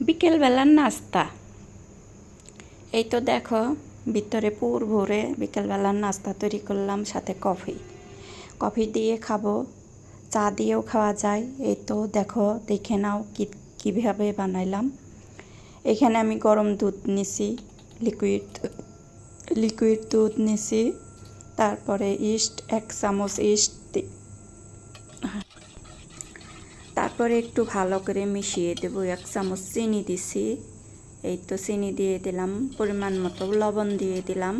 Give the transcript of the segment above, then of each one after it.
বিকেলবেলার নাস্তা। এই তো দেখো ভিতরে পুর ভরে বিকেলবেলার নাস্তা তৈরি করলাম, সাথে কফি দিয়ে খাবো, চা দিয়েও খাওয়া যায়। এই তো দেখো, দেখে নাও কীভাবে বানাইলাম। এখানে আমি গরম দুধ নিছি, লিকুইড দুধ নিছি, তারপরে ইস্ট 1 চামচ ইস্ট, তারপরে একটু ভালো করে মিশিয়ে দেব। 1 চামচ চিনি দিছি, এই তো চিনি দিয়ে দিলাম, পরিমাণ মতো লবণ দিয়ে দিলাম,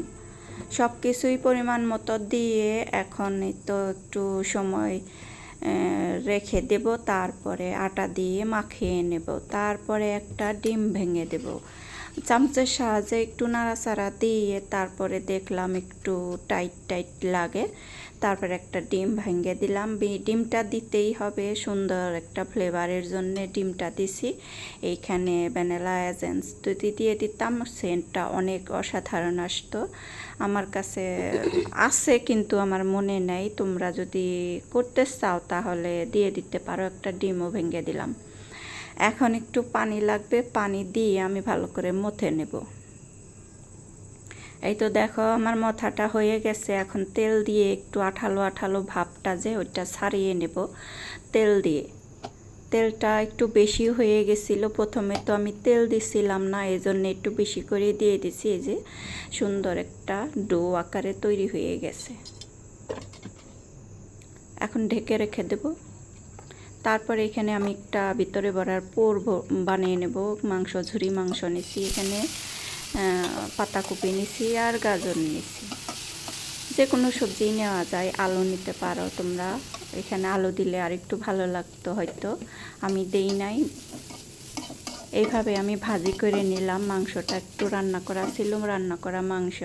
সব কিছুই পরিমাণ মতো দিয়ে এখন এই তো একটু সময় রেখে দেব। তারপরে আটা দিয়ে মাখিয়ে নেব, তারপরে একটা ডিম ভেঙে দেব চামচের সাহায্যে, একটু নাড়াচাড়া দিয়ে তারপরে দেখলাম একটু টাইট লাগে, তারপরে একটা ডিম ভেঙে দিলাম। ডিমটা দিতেই হবে, সুন্দর একটা ফ্লেভারের জন্য ডিমটা দিছি। এইখানে ভ্যানিলা এসেন্স যদি দিয়ে দিতাম, সেন্টটা অনেক অসাধারণ আসতো। আমার কাছে আছে কিন্তু আমার মনে নেই, তোমরা যদি করতে চাও তাহলে দিয়ে দিতে পারো। একটা ডিমও ভেঙে দিলাম। এখন একটু পানি লাগবে, পানি দিয়ে আমি ভালো করে মথে নেব। এই তো দেখো আমার মথাটা হয়ে গেছে। এখন তেল দিয়ে একটু আঠালো ভাবটা যে ওইটা ছাড়িয়ে নেব তেল দিয়ে। তেলটা একটু বেশি হয়ে গেছিল, প্রথমে তো আমি তেল দিছিলাম না, এই জন্য একটু বেশি করে দিয়ে দিছি। এই যে সুন্দর একটা ডো আকারে তৈরি হয়ে গেছে। এখন ঢেকে রেখে দেব। তারপরে এখানে আমি একটা ভিতরে ভরার পুর বানিয়ে নেব। ঝুরি মাংস নিছি, এখানে পাতাকপি নিছি আর গাজর নিছি। যে কোনো সবজি নেওয়া যায়, আলু নিতে পারো তোমরা। এখানে আলু দিলে আর একটু ভালো লাগতো হয়তো, আমি দেই নাই। এইভাবে আমি ভাজি করে নিলাম। মাংসটা একটু রান্না করা ছিল, রান্না করা মাংস,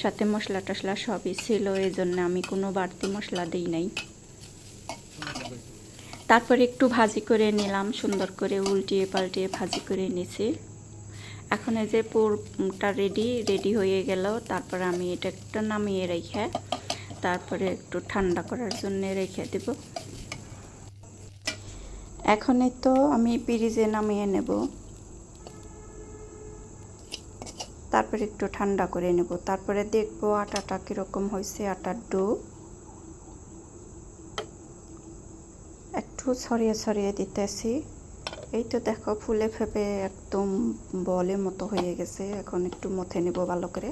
সাথে মশলা টশলা সবই ছিল, এই জন্য আমি কোনো বাড়তি মশলা দিই নাই। তারপরে একটু ভাজি করে নিলাম, সুন্দর করে উল্টিয়ে পাল্টিয়ে ভাজি করে নিছি। এখন এই যে পুরটা রেডি হয়ে গেল। তারপরে আমি এটা একটু নামিয়ে রেখে তারপরে একটু ঠান্ডা করার জন্য রেখে দেব। এখন এই তো আমি ফ্রিজে নামিয়ে নেব, তারপরে একটু ঠান্ডা করে নেব। তারপরে দেখব আটাটা কীরকম হয়েছে। আটার ডো একটু ছড়িয়ে দিতেছি। এই তো দেখো ফুলে ফেপে একদম বলের মতো হয়ে গেছে। এখন একটু মথে নেব ভালো করে,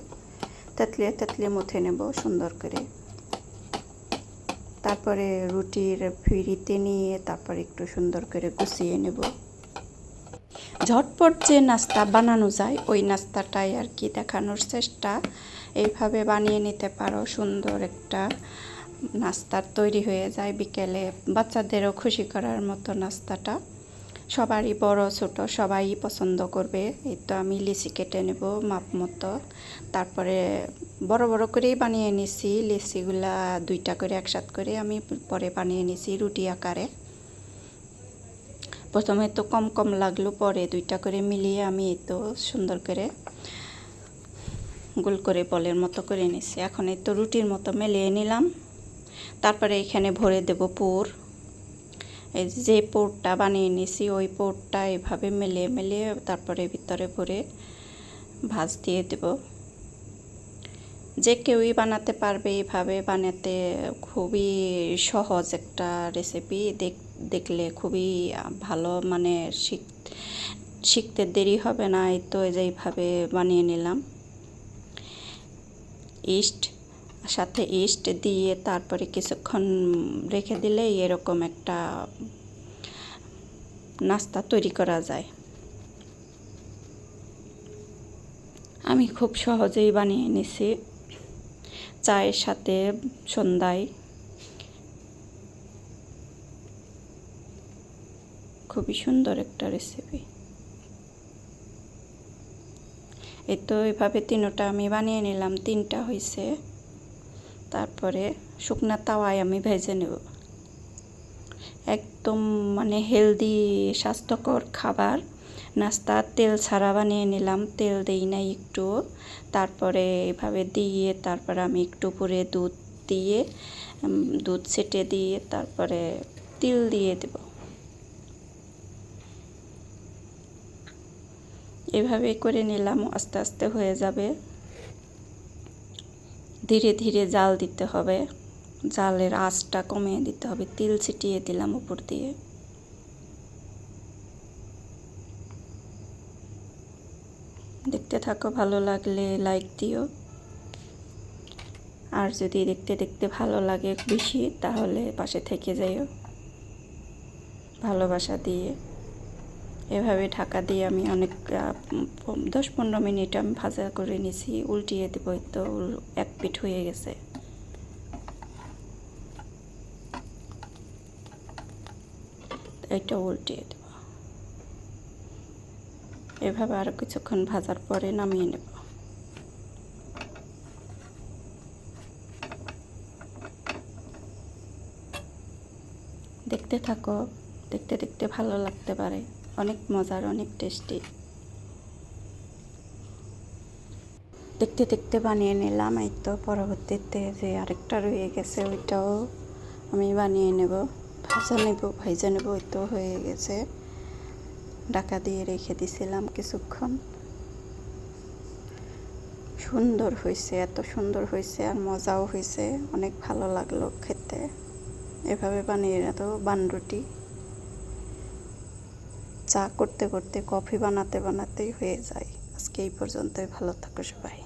তেতলিয়ে মথে নেব সুন্দর করে। তারপরে রুটির ফিরিতে নিয়ে তারপরে একটু সুন্দর করে গুছিয়ে নেব। ঝটপট যে নাস্তা বানানো যায় ওই নাস্তাটাই আর কি দেখানোর চেষ্টা। এইভাবে বানিয়ে নিতে পারো, সুন্দর একটা নাস্তা তৈরি হয়ে যায় বিকেলে। বাচ্চাদেরও খুশি করার মতো নাস্তাটা সবারই, বড় ছোট সবাই পছন্দ করবে। এই তো আমি লিচি কেটে নেব মাপ মতো, তারপরে বড় বড় করেই বানিয়ে নিছি। লিচিগুলা 2টা করে একসাথে করে আমি পরে বানিয়ে নিছি রুটি আকারে। প্রথমে তো কম লাগলো, পরে 2টা করে মিলিয়ে আমি এই তো সুন্দর করে গোল করে বলের মতো করে নিছি। এখন এই তো রুটির মতো মেলিয়ে নিলাম। তারপরে এখানে ভরে দেব পুর। এই যে পুরটা বানিয়ে নিছি ওই পুরটা এভাবে মেলিয়ে তারপরে ভিতরে ভরে ভাঁজ দিয়ে দেব। যে কেউই বানাতে পারবে, এইভাবে বানাতে খুবই সহজ একটা রেসিপি। দেখলে খুবই ভালো, মানে শিখতে দেরি হবে না। এই তো এইভাবে বানিয়ে নিলাম। সাথে ইস্ট দিয়ে তারপরে কিছুক্ষণ রেখে দিলে এরকম একটা নাস্তা তৈরি করা যায়। আমি খুব সহজেই বানিয়ে নিছি চায়ের সাথে সন্ধ্যায়। খুবই সুন্দর একটা রেসিপি। এই তো এইভাবে 3টা আমি বানিয়ে নিলাম, 3টা হয়েছে। তারপরে শুকনা তাওয়ায় আমি ভেজে নেব। একদম মানে হেলদি স্বাস্থ্যকর খাবার নাস্তা। তেল ছাড়া বানিয়ে নিলাম, তেল দেই নাই একটু। তারপরে এভাবে দিয়ে তারপরে আমি একটু উপরে দুধ ছেটে দিয়ে তারপরে তিল দিয়ে দেব। এভাবে করে নিলাম, আস্তে আস্তে হয়ে যাবে। ধীরে ধীরে জাল দিতে হবে, জালের আঁচটা কমিয়ে দিতে হবে। তিল ছিটিয়ে দিলাম উপর দিয়ে। দেখতে থাকো, ভালো লাগলে লাইক দিও, আর যদি দেখতে দেখতে ভালো লাগে বেশি তাহলে পাশে থেকে যাইও ভালোবাসা দিয়ে। এভাবে ঢাকা দিয়ে আমি অনেক 10-15 মিনিট আমি ভাজা করে নিছি। উল্টিয়ে দেবো, তো এক পিঠ হয়ে গেছে। এটা উল্টিয়ে দেব। এভাবে আরও কিছুক্ষণ ভাজার পরে নামিয়ে নেব। দেখতে থাকো, দেখতে দেখতে ভালো লাগতে পারে। অনেক মজার, অনেক টেস্টি। দেখতে দেখতে বানিয়ে নিলাম। এই তো পরবর্তীতে যে আরেকটা রয়ে গেছে ওইটাও আমি বানিয়ে নেব, ভাজা নেব। ওই তো হয়ে গেছে, ঢাকা দিয়ে রেখে দিছিলাম কিছুক্ষণ। সুন্দর হয়েছে, এত সুন্দর হয়েছে, আর মজাও হয়েছে, অনেক ভালো লাগলো খেতে। এভাবে বানিয়ে তো বানরুটি চা করতে করতে, কফি বানাতে বানাতেই হয়ে যায়। আজকে এই পর্যন্তই, ভালো থাকো সবাই।